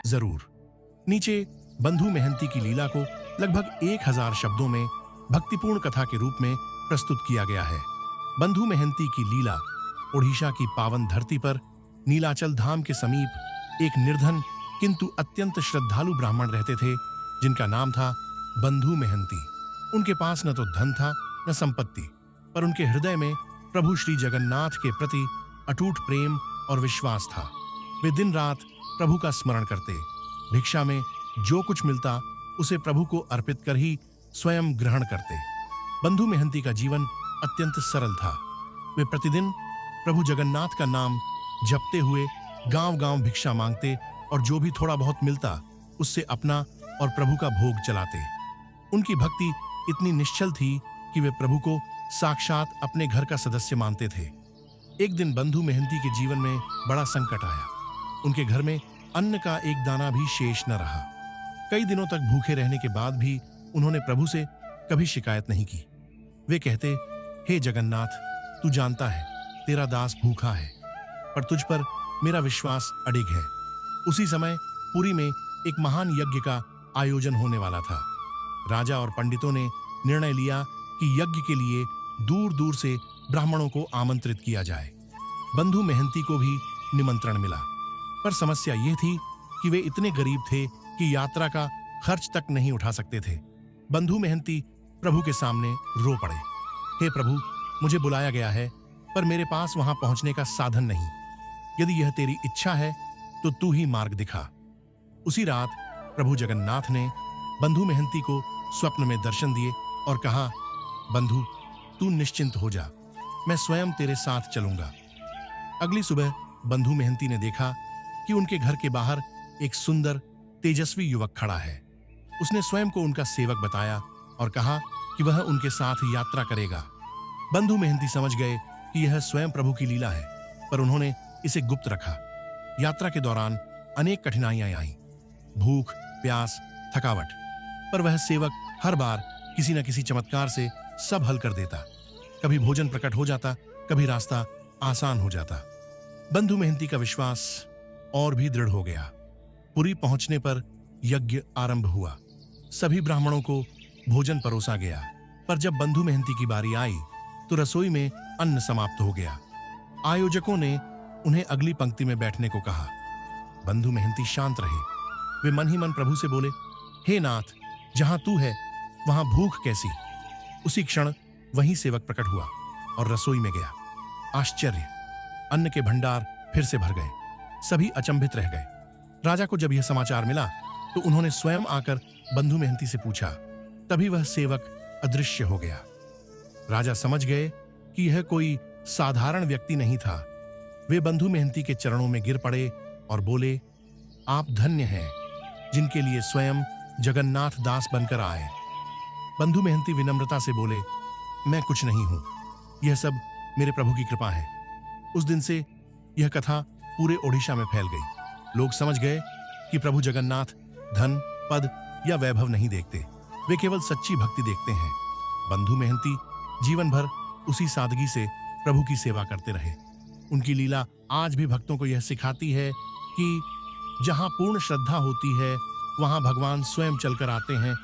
जरूर। नीचे बंधु मेहंती की लीला को लगभग 1000 शब्दों में भक्तिपूर्ण कथा के रूप में प्रस्तुत किया गया है। बंधु मेहंती की लीला ओडिशा की पावन धरती पर नीलाचल धाम के समीप एक निर्धन किंतु अत्यंत श्रद्धालु ब्राह्मण रहते थे, जिनका नाम था बंधु मेहंती। उनके पास न तो धन था न संपत्ति, पर उनके हृदय में प्रभु श्री जगन्नाथ के प्रति अटूट प्रेम और विश्वास था। वे दिन रात प्रभु का स्मरण करते, भिक्षा में जो कुछ मिलता उसे प्रभु को अर्पित कर ही स्वयं ग्रहण करते। बंधु मेहंती का जीवन अत्यंत सरल था। वे प्रतिदिन प्रभु जगन्नाथ का नाम जपते हुए गांव-गांव भिक्षा मांगते और जो भी थोड़ा बहुत मिलता उससे अपना और प्रभु का भोग चलाते। उनकी भक्ति इतनी निश्चल थी कि वे प्रभु को साक्षात अपने घर का सदस्य मानते थे। एक दिन बंधु मेहंती के जीवन में बड़ा संकट आया। उनके घर में अन्न का एक दाना भी शेष न रहा। कई दिनों तक भूखे रहने के बाद भी उन्होंने प्रभु से कभी शिकायत नहीं की। वे कहते, हे जगन्नाथ, तू जानता है तेरा दास भूखा है, पर तुझ पर मेरा विश्वास अडिग है। उसी समय पुरी में एक महान यज्ञ का आयोजन होने वाला था। राजा और पंडितों ने निर्णय लिया कि यज्ञ के लिए दूर दूर से ब्राह्मणों को आमंत्रित किया जाए। बंधु मेहंती को भी निमंत्रण मिला, पर समस्या यह थी कि वे इतने गरीब थे कि यात्रा का खर्च तक नहीं उठा सकते थे। बंधु मेहंती प्रभु के सामने रो पड़े, हे प्रभु, मुझे बुलाया गया है, पर मेरे पास वहां पहुंचने का साधन नहीं। यदि यह तेरी इच्छा है तो तू ही मार्ग दिखा। उसी रात प्रभु जगन्नाथ ने बंधु मेहंती को स्वप्न में दर्शन दिए और कहा, बंधु, तू निश्चिंत हो जा, मैं स्वयं तेरे साथ चलूंगा। अगली सुबह बंधु मेहंती ने देखा कि उनके घर के बाहर एक सुंदर तेजस्वी युवक खड़ा है। उसने स्वयं को उनका सेवक बताया और कहा कि वह उनके साथ यात्रा करेगा। बंधु मेहंती समझ गए कि यह स्वयं प्रभु की लीला है, पर उन्होंने इसे गुप्त रखा। यात्रा के दौरान अनेक कठिनाइयां आईं, भूख, प्यास, थकावट, पर वह सेवक हर बार किसी न किसी चमत्कार से सब हल कर देता। कभी भोजन प्रकट हो जाता, कभी रास्ता आसान हो जाता। बंधु मेहंती का विश्वास और भी दृढ़ हो गया। पुरी पहुंचने पर यज्ञ आरंभ हुआ। सभी ब्राह्मणों को भोजन परोसा गया, पर जब बंधु मेहंती की बारी आई तो रसोई में अन्न समाप्त हो गया। आयोजकों ने उन्हें अगली पंक्ति में बैठने को कहा। बंधु मेहंती शांत रहे। वे मन ही मन प्रभु से बोले, हे नाथ, जहां तू है वहां भूख कैसी। उसी क्षण वहीं सेवक प्रकट हुआ और रसोई में गया। आश्चर्य, अन्न के भंडार फिर से भर गए। सभी अचंभित रह गए। राजा को जब यह समाचार मिला तो उन्होंने स्वयं आकर बंधु मेहंती से पूछा। तभी वह सेवक अदृश्य हो गया। राजा समझ गए कि यह कोई साधारण व्यक्ति नहीं था। वे बंधु मेहंती के चरणों में गिर पड़े और बोले, आप धन्य हैं जिनके लिए स्वयं जगन्नाथ दास बनकर आए। बंधु मेहंती विनम्रता से बोले, मैं कुछ नहीं हूं, यह सब मेरे प्रभु की कृपा है। उस दिन से यह कथा पूरे ओडिशा में फैल गई। लोग समझ गए कि प्रभु जगन्नाथ धन, पद या वैभव नहीं देखते, वे केवल सच्ची भक्ति देखते हैं। बंधु मेहंती जीवन भर उसी सादगी से प्रभु की सेवा करते रहे। उनकी लीला आज भी भक्तों को यह सिखाती है कि जहां पूर्ण श्रद्धा होती है वहां भगवान स्वयं चलकर आते हैं